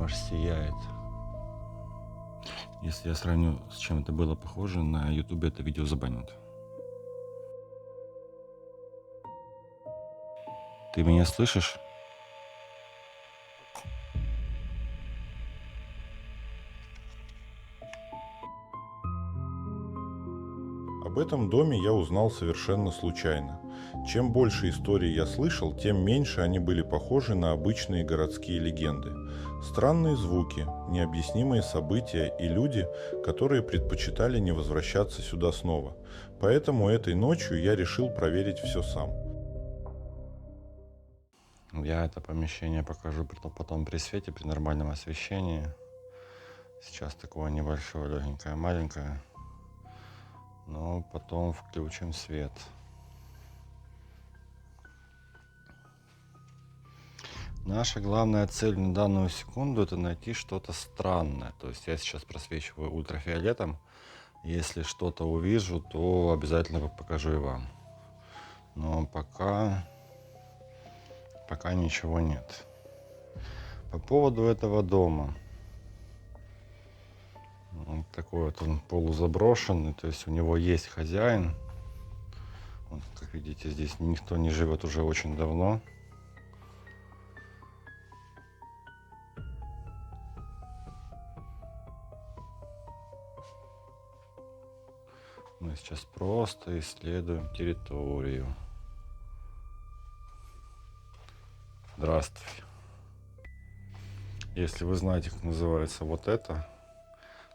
аж сияет. Если я сравню, с чем это было похоже, на YouTube это видео забанят. Ты меня слышишь? Об этом доме я узнал совершенно случайно. Чем больше историй я слышал, тем меньше они были похожи на обычные городские легенды. Странные звуки, необъяснимые события и люди, которые предпочитали не возвращаться сюда снова. Поэтому этой ночью я решил проверить все сам. Я это помещение покажу потом при свете, при нормальном освещении. Сейчас такое небольшое, легенькое, маленькое. Но потом включим свет. Наша главная цель на данную секунду — это найти что-то странное. То есть я сейчас просвечиваю ультрафиолетом. Если что-то увижу, то обязательно покажу и вам. Но пока ничего нет. По поводу этого дома. Вот такой вот он полузаброшенный, то есть у него есть хозяин. Вот, как видите, здесь никто не живет уже очень давно. Мы сейчас просто исследуем территорию. Здравствуй. Если вы знаете, как называется вот это,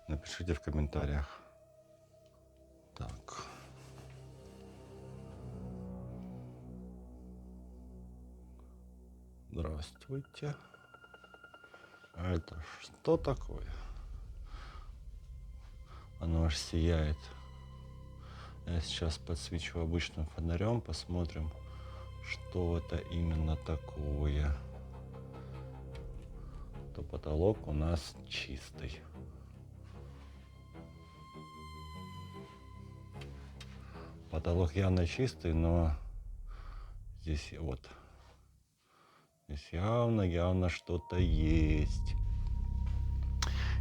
напишите в комментариях. Так. Здравствуйте. А это что такое? Оно аж сияет. Я сейчас подсвечу обычным фонарем, посмотрим, что это именно такое. То потолок у нас чистый. Потолок явно чистый, но здесь вот. Здесь явно что-то есть.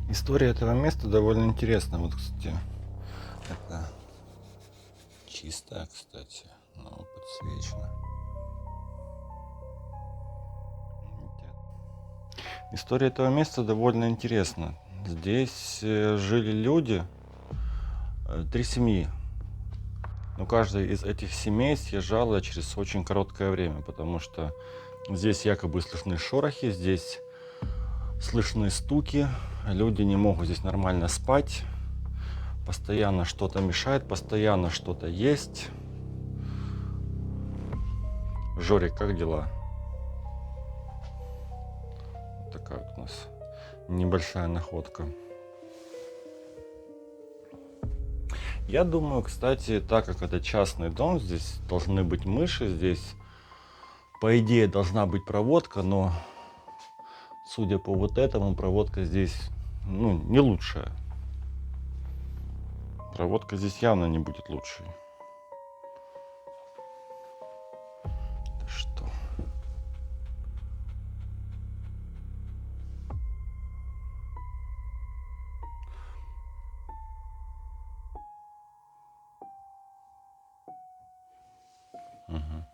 История этого места довольно интересна. Вот, кстати, это чистая, кстати, но подсвечена. История этого места довольно интересна. Здесь жили люди, 3 семьи. Но каждая из этих семей съезжала через очень короткое время, потому что здесь якобы слышны шорохи, здесь слышны стуки, люди не могут здесь нормально спать, постоянно что-то мешает, постоянно что-то есть. Жорик, как дела? Вот такая вот у нас небольшая находка. Я думаю, кстати, так как это частный дом, здесь должны быть мыши, здесь, по идее, должна быть проводка, но, судя по вот этому, проводка здесь, не лучшая. Проводка здесь явно не будет лучшей. Это что? Угу.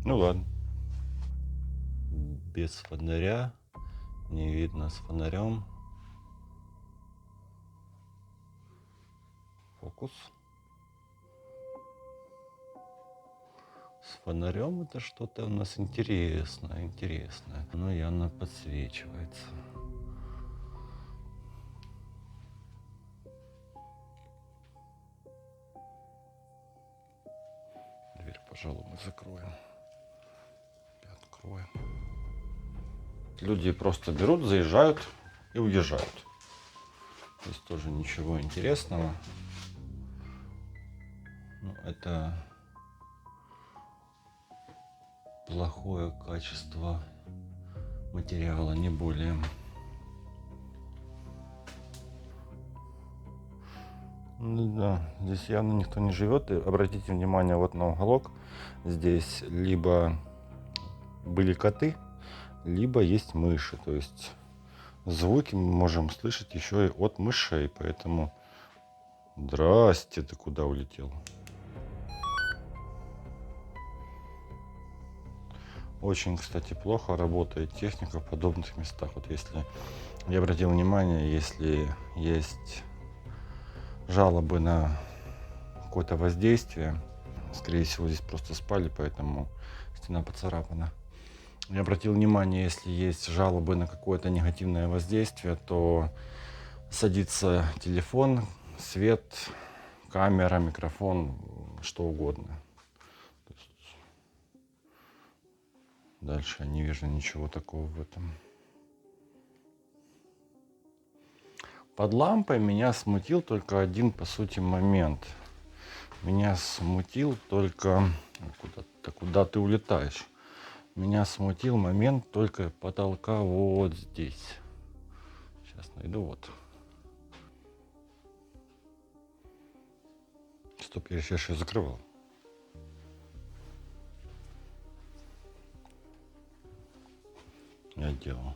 Ну ладно. Без фонаря, не видно с фонарем. Фокус. С фонарем это что-то у нас интересное. Оно явно подсвечивается. Дверь, пожалуй, мы закроем. И откроем. Люди просто берут, заезжают и уезжают. Здесь тоже ничего интересного. Это плохое качество материала, не более. Да, здесь явно никто не живет. И обратите внимание вот на уголок. Здесь либо были коты, либо есть мыши. То есть звуки мы можем слышать еще и от мышей. Поэтому здрасте, ты куда улетел? Очень, кстати, плохо работает техника в подобных местах. Вот если я обратил внимание, если есть жалобы на какое-то воздействие, скорее всего, здесь просто спали, поэтому стена поцарапана. Я обратил внимание, если есть жалобы на какое-то негативное воздействие, то садится телефон, свет, камера, микрофон, что угодно. То есть дальше я не вижу ничего такого в этом. Под лампой меня смутил только один, по сути, момент. Меня смутил только... Куда ты улетаешь? Меня смутил момент только потолка вот здесь. Сейчас найду вот. Стоп, я сейчас ее закрывал. Я делал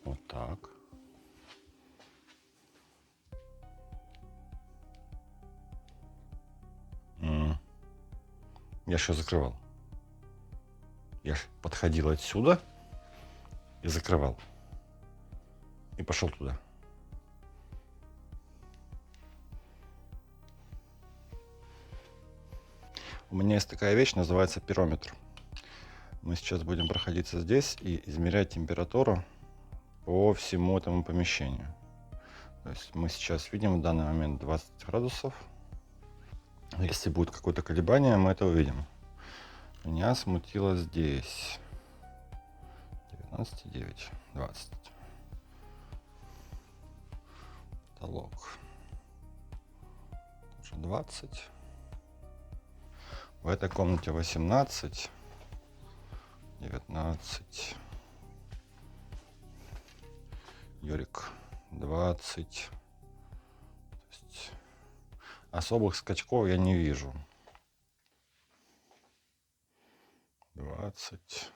вот так. Я еще закрывал. Я подходил отсюда и закрывал. И пошел туда. У меня есть такая вещь, называется пирометр. Мы сейчас будем проходиться здесь и измерять температуру по всему этому помещению. То есть мы сейчас видим в данный момент 20 градусов. Если будет какое-то колебание, мы это увидим. Меня смутило здесь 19,9, 20. Потолок тоже 20. В этой комнате 18, 19. Юрик 20. То есть особых скачков я не вижу. 20.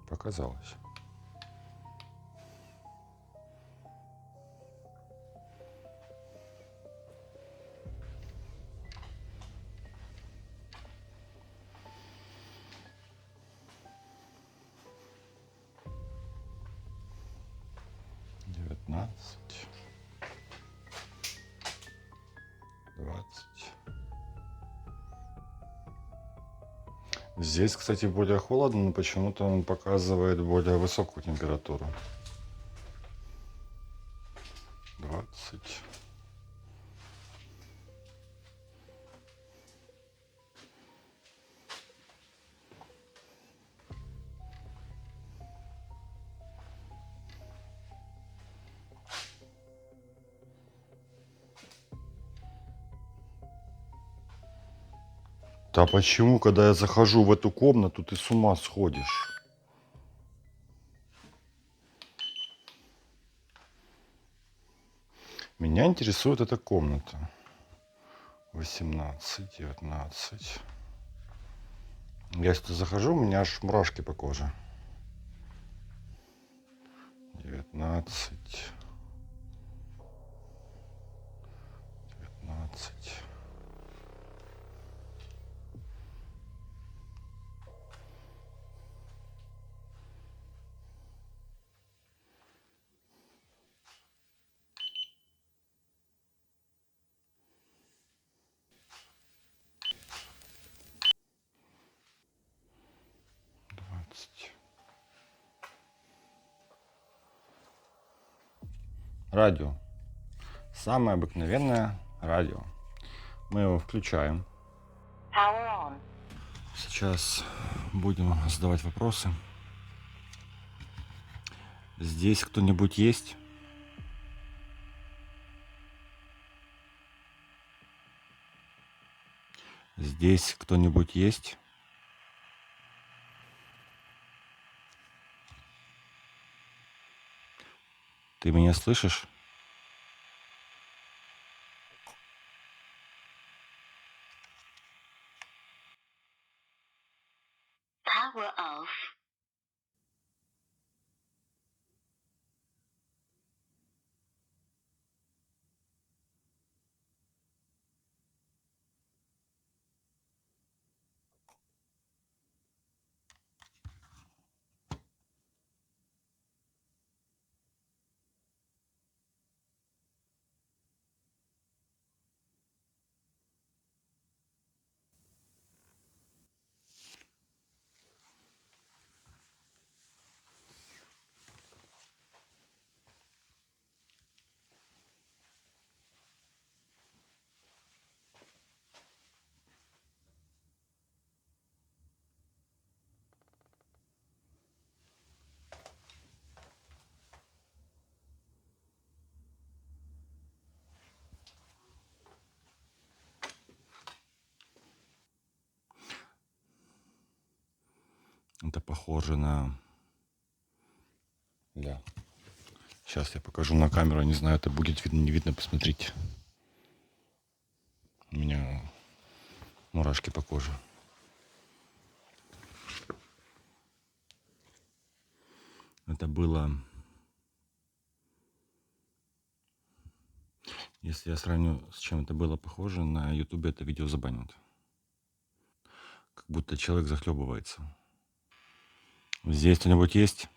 Показалось. Девятнадцать. 20. Здесь, кстати, более холодно, но почему-то он показывает более высокую температуру. 20. Да почему, когда я захожу в эту комнату, ты с ума сходишь? Меня интересует эта комната. 18, 19. Я сюда захожу, у меня аж мурашки по коже. 19. 19. Радио. Самое обыкновенное радио. Мы его включаем. Power on. Сейчас будем задавать вопросы. Здесь кто-нибудь есть? Здесь кто-нибудь есть? Ты меня слышишь? Power off. Это похоже на... Да. Сейчас я покажу на камеру. Не знаю, это будет видно, не видно. Посмотрите. У меня мурашки по коже. Это было... Если я сравню, с чем это было похоже, на Ютубе это видео забанят. Как будто человек захлебывается. Здесь кто-нибудь есть?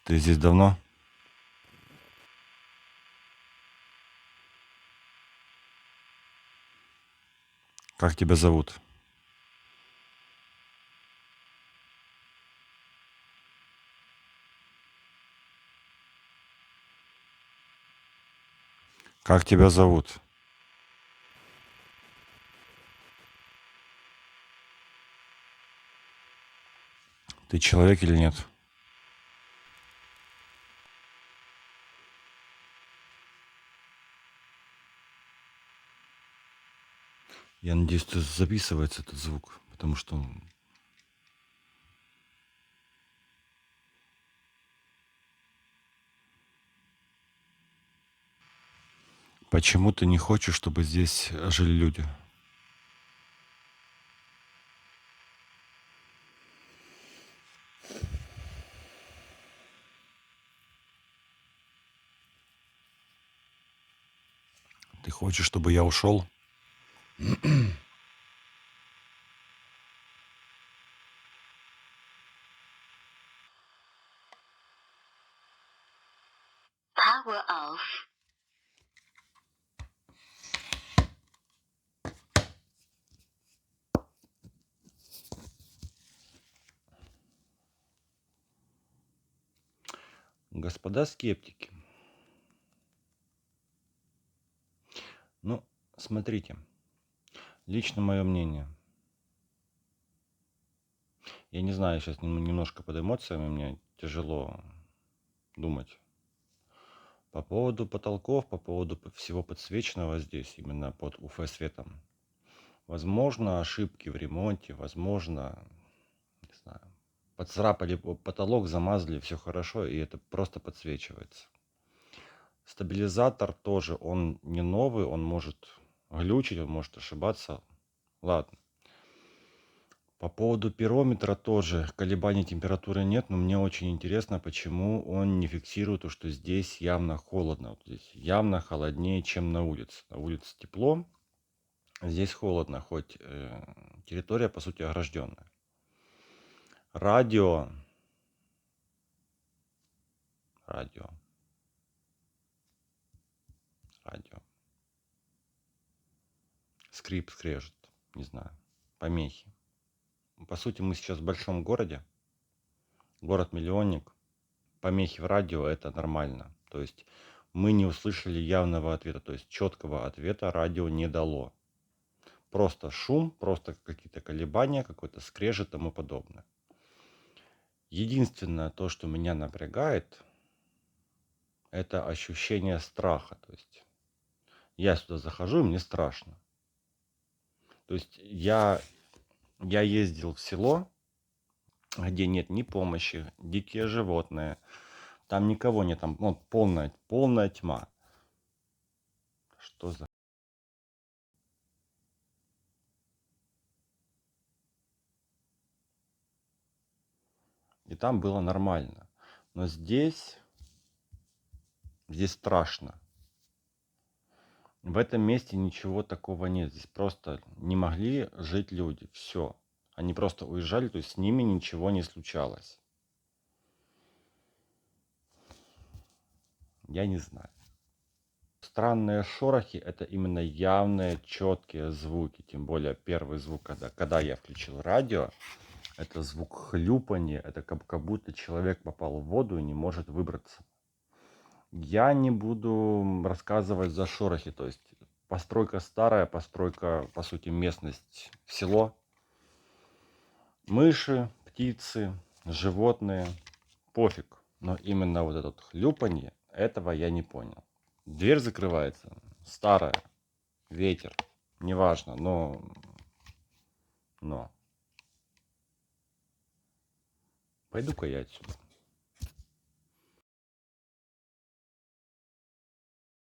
Ты здесь давно? Как тебя зовут? Как тебя зовут? Ты человек или нет? Я надеюсь, что записывается этот звук, потому что... Почему ты не хочешь, чтобы здесь жили люди? Ты хочешь, чтобы я ушел? Power off. Господа скептики. Ну, смотрите. Лично мое мнение. Я не знаю, сейчас немножко под эмоциями, мне тяжело думать. По поводу потолков, по поводу всего подсвеченного здесь, именно под УФ-светом. Возможно, ошибки в ремонте, возможно, не знаю, поцарапали потолок, замазали, все хорошо, и это просто подсвечивается. Стабилизатор тоже, он не новый, он может глючить, он может ошибаться. Ладно. По поводу пирометра тоже колебаний температуры нет, но мне очень интересно, почему он не фиксирует то, что здесь явно холодно. Вот здесь явно холоднее, чем на улице. На улице тепло, здесь холодно, хоть территория по сути огражденная. Радио. Радио. Скрип, скрежет, не знаю, помехи. По сути, мы сейчас в большом городе, город-миллионник. помехи в радио это нормально. То есть мы не услышали явного ответа, то есть четкого ответа радио не дало. Просто шум, просто какие-то колебания, какой-то скрежет и тому подобное. Единственное, то, что меня напрягает, это ощущение страха. То есть я сюда захожу, и мне страшно. То есть я ездил в село, где нет ни помощи, дикие животные, там никого нет, там полная тьма. Что за... И там было нормально. Но здесь страшно. В этом месте ничего такого нет. Здесь просто не могли жить люди. Все. Они просто уезжали, то есть с ними ничего не случалось. Я не знаю. Странные шорохи — это именно явные, четкие звуки. Тем более первый звук, когда я включил радио, это звук хлюпанья. Это как будто человек попал в воду и не может выбраться. Я не буду рассказывать за шорохи. То есть постройка старая, постройка, по сути, местность, село. Мыши, птицы, животные, пофиг. Но именно вот это хлюпанье, этого я не понял. Дверь закрывается, старая, ветер, неважно, но. Пойду-ка я отсюда.